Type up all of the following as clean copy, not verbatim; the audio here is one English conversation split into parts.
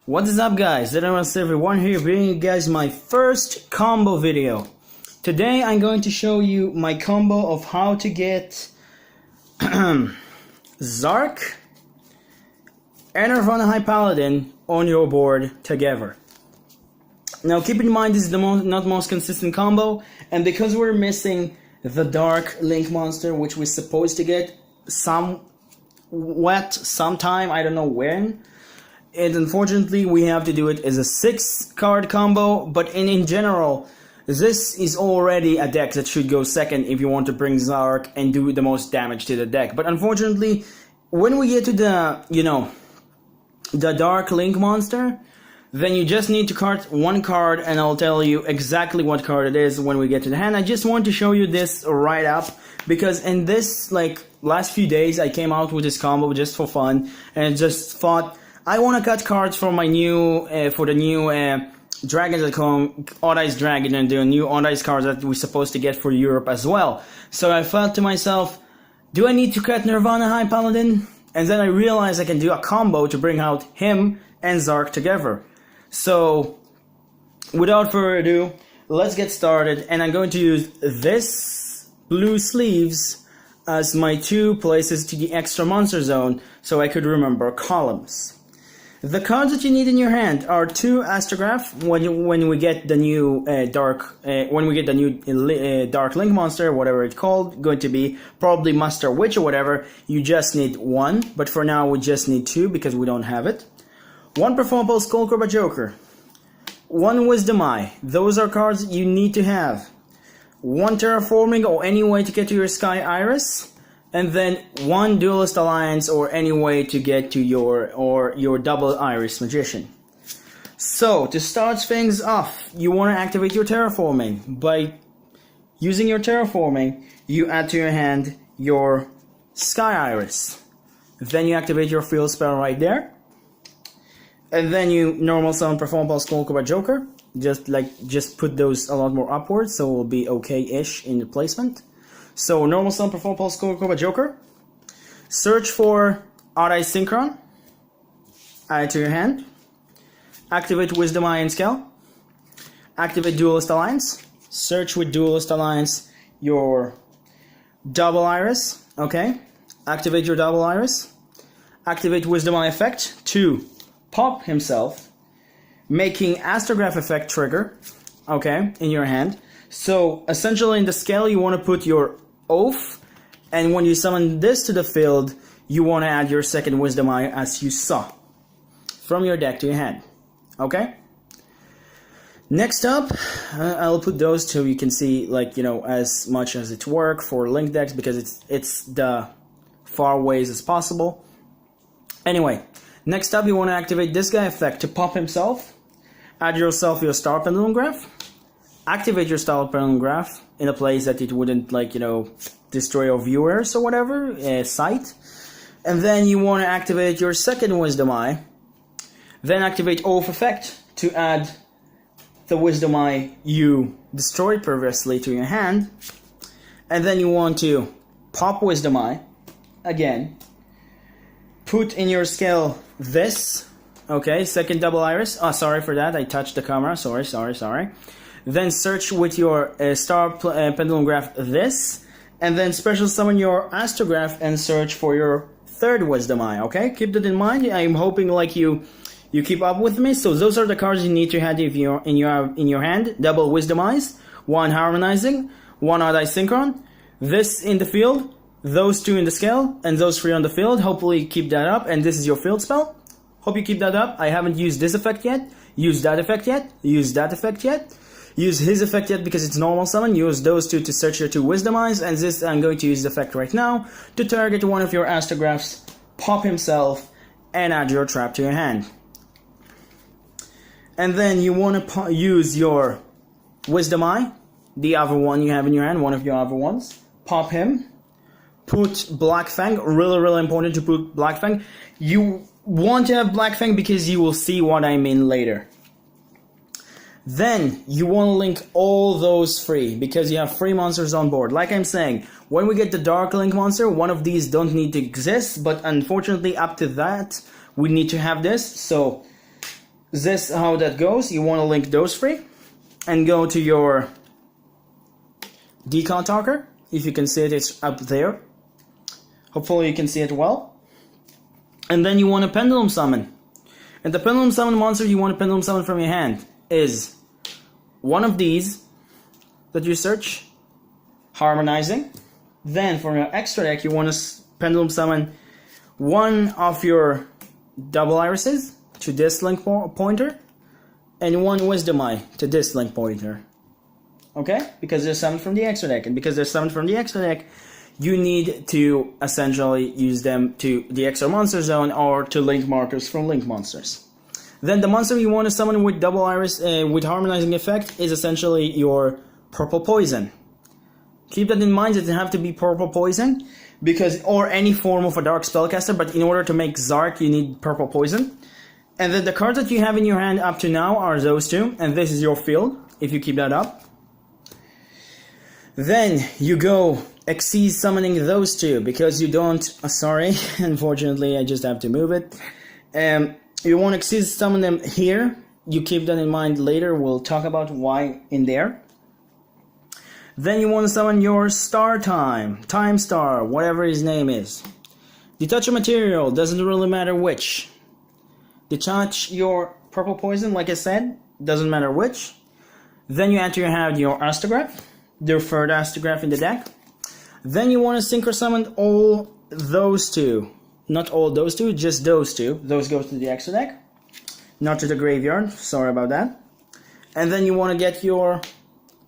What is up, guys? Everyone here, bringing you guys my first combo video. Today I'm going to show you my combo of how to get Zark and Nirvana High Paladin on your board together. Now keep in mind this is the not most consistent combo, and because we're missing the Dark Link monster, which we're supposed to get sometime, I don't know when, and unfortunately we have to do it as a 6-card combo, but in general this is already a deck that should go second if you want to bring Zark and do the most damage to the deck. But unfortunately, when we get to the the Dark Link monster, then you just need to card one card, and I'll tell you exactly what card it is when we get to the hand. I just want to show you this right up, because in this last few days I came out with this combo just for fun, and just thought I want to cut cards from my new for the new Dragon.com Odd Eyes Dragon and the new Odd Eyes cards that we're supposed to get for Europe as well. So I thought to myself, do I need to cut Nirvana High Paladin? And then I realized I can do a combo to bring out him and Zark together. So without further ado, let's get started, and I'm going to use this blue sleeves as my 2 places to the extra monster zone so I could remember columns. The cards that you need in your hand are 2 Astrograph when we get the new Dark Link monster, whatever it's called, going to be probably Master Witch or whatever. You just need 1, but for now we just need 2 because we don't have it. 1 Performable Skullcrabber Joker, 1 Wisdom Eye, those are cards you need to have. 1 Terraforming or any way to get to your Sky Iris, and then 1 Duelist Alliance or any way to get to your Double Iris Magician. So to start things off, you want to activate your Terraforming. By using your Terraforming, you add to your hand your Sky Iris. Then you activate your field spell right there. And then you normal summon Performable Skullcrabber Joker. Just put those a lot more upwards, so it will be okay-ish in the placement. So normal summon Performable Skullcrabber Joker. Search for Odd Eye Synchron. Add it to your hand. Activate Wisdom Eye and Scale. Activate Duelist Alliance. Search with Duelist Alliance your Double Iris. Okay. Activate your Double Iris. Activate Wisdom Eye effect to pop himself, making Astrograph effect trigger, okay, in your hand. So essentially in the scale you want to put your Oath, and when you summon this to the field, you want to add your second Wisdom Eye as you saw from your deck to your hand, okay? Next up, I'll put those so you can see as much as it works for link decks, because it's the far ways as possible. Anyway, next up, you want to activate this guy effect to pop himself. Add yourself your Star Pendulum Graph. Activate your Star Pendulum Graph in a place that it wouldn't, destroy your viewers or whatever, sight. And then you want to activate your second Wisdom Eye. Then activate Oath effect to add the Wisdom Eye you destroyed previously to your hand. And then you want to pop Wisdom Eye again. Put in your scale this, okay, second Double Iris. Oh, sorry for that, I touched the camera, sorry. Then search with your Star Pendulum Graph this, and then special summon your Astrograph and search for your third Wisdom Eye, okay? Keep that in mind. I'm hoping you keep up with me. So those are the cards you need to have in your hand. Double Wisdom Eyes, 1 Harmonizing, 1 Odd Eye Synchron, this in the field, those 2 in the scale, and those 3 on the field. Hopefully keep that up, and this is your field spell. Hope you keep that up. I haven't used this effect yet, used that effect yet, used that effect yet, use his effect yet because it's normal summon. Use those 2 to search your 2 Wisdom Eyes, and this I'm going to use the effect right now to target one of your Astrographs, pop himself, and add your trap to your hand. And then you want to use your Wisdom Eye, the other one you have in your hand, one of your other ones, pop him. Put Black Fang, really important to put Black Fang. You want to have Black Fang because you will see what I mean later. Then you want to link all those 3 because you have 3 monsters on board. Like I'm saying, when we get the Dark Link monster, one of these don't need to exist, but unfortunately up to that we need to have this. So this how that goes. You want to link those three and go to your decon talker. If you can see it, it's up there. Hopefully you can see it well. And then you want to pendulum summon. And the pendulum summon monster you want to pendulum summon from your hand is one of these that you search, harmonizing. Then for your extra deck, you want to pendulum summon one of your double irises to this link pointer, and one wisdom eye to this link pointer. Okay? Because they're summoned from the extra deck, and because they're summoned from the extra deck, you need to essentially use them to the extra monster zone or to link markers from link monsters. Then the monster you want to summon with double iris with harmonizing effect is essentially your purple poison. Keep that in mind, it doesn't have to be purple poison, because or any form of a dark spellcaster, but in order to make Zark you need purple poison. And then the cards that you have in your hand up to now are those two, and this is your field, if you keep that up. Then you go exceed summoning those two, because you don't, sorry, unfortunately I just have to move it. You want to exceed summon them here, you keep that in mind later, we'll talk about why in there. Then you want to summon your Time Star, whatever his name is. Detach a material, doesn't really matter which. Detach your purple poison, like I said, doesn't matter which. Then you add to your hand your Astrograph, the third Astrograph in the deck. Then you want to synchro summon all those two. Not all those two, just those two. Those go to the extra deck, not to the graveyard, sorry about that. And then you want to get your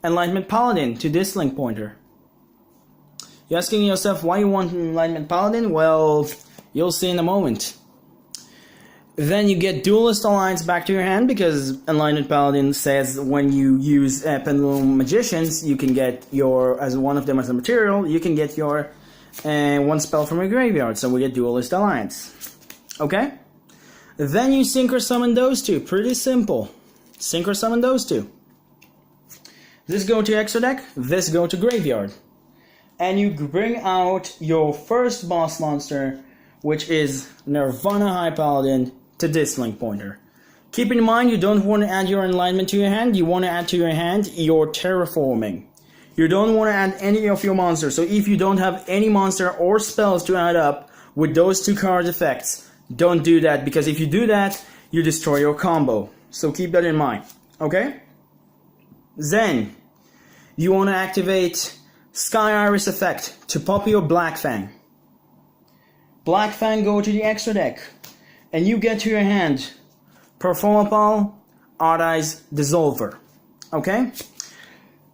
Enlightenment Paladin to this link pointer. You're asking yourself why you want Enlightenment Paladin? Well, you'll see in a moment. Then you get Duelist Alliance back to your hand, because Enlightenment Paladin says when you use Pendulum Magicians, you can get your, as one of them as a material, you can get your one spell from your graveyard, so we get Duelist Alliance. Okay? Then you synchro summon those two, pretty simple. Synchro summon those two. This go to extra deck, this go to graveyard. And you bring out your first boss monster, which is Nirvana High Paladin, to this link pointer. Keep in mind, you don't want to add your alignment to your hand, you want to add to your hand your terraforming. You don't want to add any of your monsters, so if you don't have any monster or spells to add up with those two card effects, don't do that, because if you do that, you destroy your combo. So keep that in mind, okay? Then, you want to activate Sky Iris effect to pop your Black Fang. Black Fang go to the extra deck, and you get to your hand Performapal, Odd Eyes, Dissolver. Okay?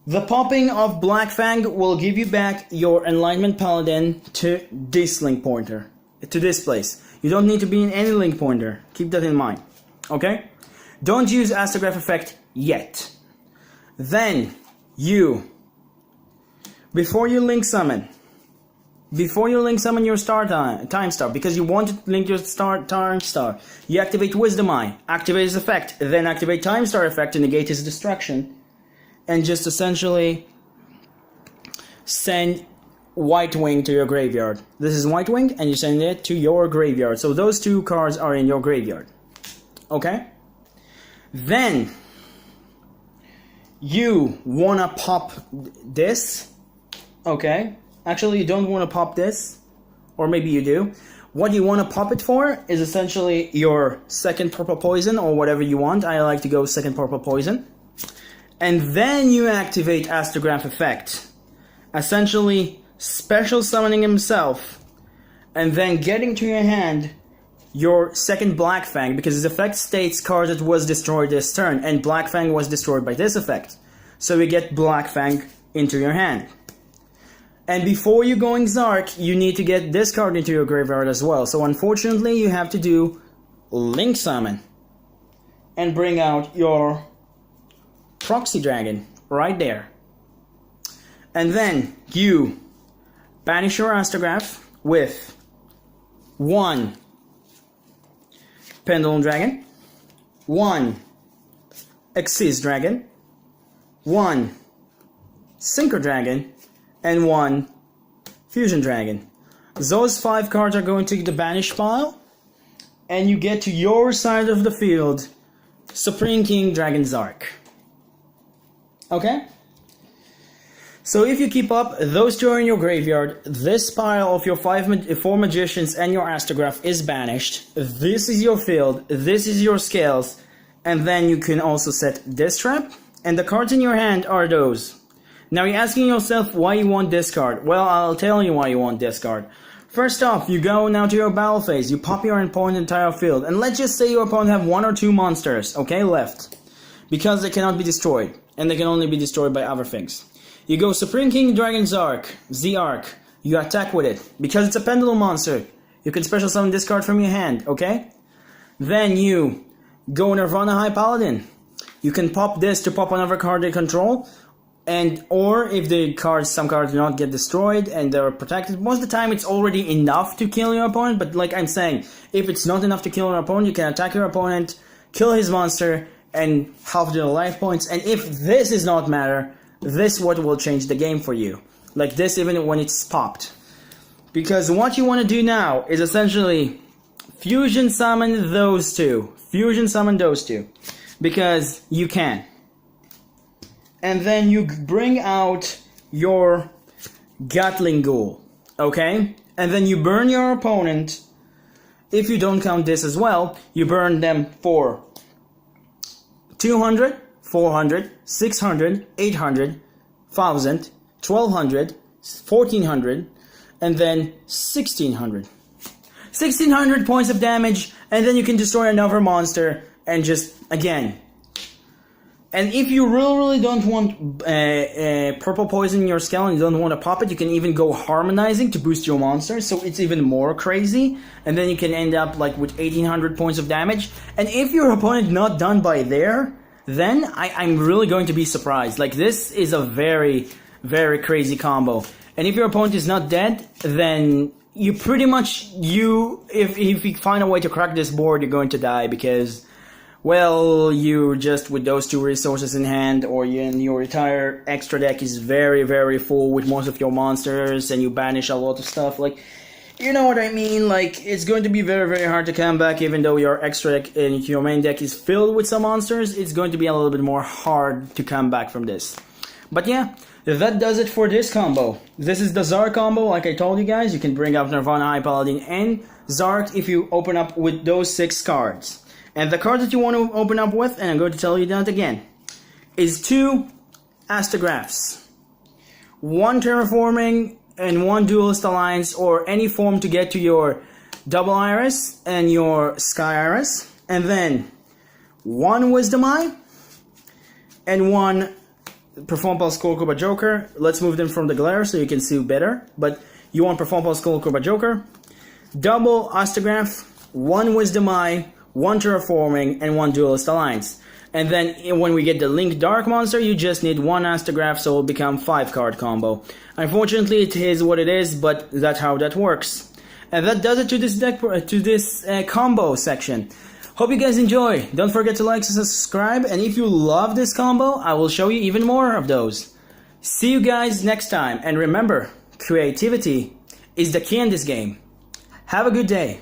The popping of Black Fang will give you back your Enlightenment Paladin to this link pointer, to this place. You don't need to be in any link pointer. Keep that in mind. Okay? Don't use Astrograph effect yet. Then you, before you link summon your Time Star, because you want to link your Time Star, you activate Wisdom Eye, activate his effect, then activate Time Star effect to negate his destruction, and just essentially send White Wing to your graveyard. This is White Wing, and you send it to your graveyard. So those two cards are in your graveyard. Okay? Then you wanna pop this. Okay? Actually, you don't wanna pop this, or maybe you do. What you wanna pop it for is essentially your second purple poison, or whatever you want. I like to go second purple poison. And then you activate Astrograph effect, essentially special summoning himself, and then getting to your hand your second Black Fang, because his effect states card that was destroyed this turn, and Black Fang was destroyed by this effect. So you get Black Fang into your hand. And before you going Zark, you need to get this card into your graveyard as well. So unfortunately, you have to do Link Summon and bring out your Proxy Dragon right there. And then you banish your Astrograph with one Pendulum Dragon, one Xyz Dragon, one Synchro Dragon, and one Fusion Dragon. Those 5 cards are going to the banish pile, and you get to your side of the field Supreme King Dragon Zark. Okay? So if you keep up, those two are in your graveyard, this pile of your 4 magicians and your astrograph is banished, this is your field, this is your scales, and then you can also set this trap, and the cards in your hand are those. Now you're asking yourself why you want this card. Well, I'll tell you why you want this card. First off, you go now to your battle phase, you pop your opponent's entire field, and let's just say your opponent have 1 or 2 monsters, okay, left. Because they cannot be destroyed, and they can only be destroyed by other things. You go Supreme King Dragon Zark, Z-Arc, you attack with it. Because it's a pendulum monster, you can special summon this card from your hand, okay? Then you go Nirvana High Paladin. You can pop this to pop another card they control, and or if the cards, some cards do not get destroyed and they're protected, most of the time it's already enough to kill your opponent, but like I'm saying, if it's not enough to kill your opponent, you can attack your opponent, kill his monster, and half the life points, and if this is not matter, this what will change the game for you. Like this even when it's popped. Because what you want to do now is essentially fusion summon those two. Fusion summon those two. Because you can. And then you bring out your Gatling Ghoul. Okay? And then you burn your opponent. If you don't count this as well, you burn them for 200, 400, 600, 800, 1000, 1200, 1400, and then 1600. 1600 points of damage, and then you can destroy another monster, and just, again. And if you really don't want purple poison in your skeleton, you don't want to pop it, you can even go harmonizing to boost your monster, so it's even more crazy, and then you can end up like with 1800 points of damage, and if your opponent not done by there, then I'm really going to be surprised. Like, this is a very, very crazy combo. And if your opponent is not dead, then you pretty much, if you find a way to crack this board, you're going to die because, well, you just with those 2 resources in hand, or your entire extra deck is very, very full with most of your monsters, and you banish a lot of stuff, like, you know what I mean? Like, it's going to be very, very hard to come back, even though your extra deck and your main deck is filled with some monsters. It's going to be a little bit more hard to come back from this. But yeah, that does it for this combo. This is the Zark combo, like I told you guys. You can bring up Nirvana High Paladin and Zark if you open up with those 6 cards. And the card that you want to open up with, and I'm going to tell you that again, is 2 Astrographs, 1 Terraforming, and 1 Duelist Alliance, or any form to get to your Double Iris and your Sky Iris, and then 1 Wisdom Eye, and 1 Perform Pulse Skull Cobra Joker. Let's move them from the glare so you can see better, but you want Perform Pulse Skull Cobra Joker, double Astrograph, 1 Wisdom Eye, 1 Terraforming, and 1 Duelist Alliance. And then when we get the Link Dark monster, you just need 1 Astrograph, so it'll become 5 card combo. Unfortunately, it is what it is, but that's how that works. And that does it to this deck, to this combo section. Hope you guys enjoy. Don't forget to like and subscribe. And if you love this combo, I will show you even more of those. See you guys next time. And remember, creativity is the key in this game. Have a good day.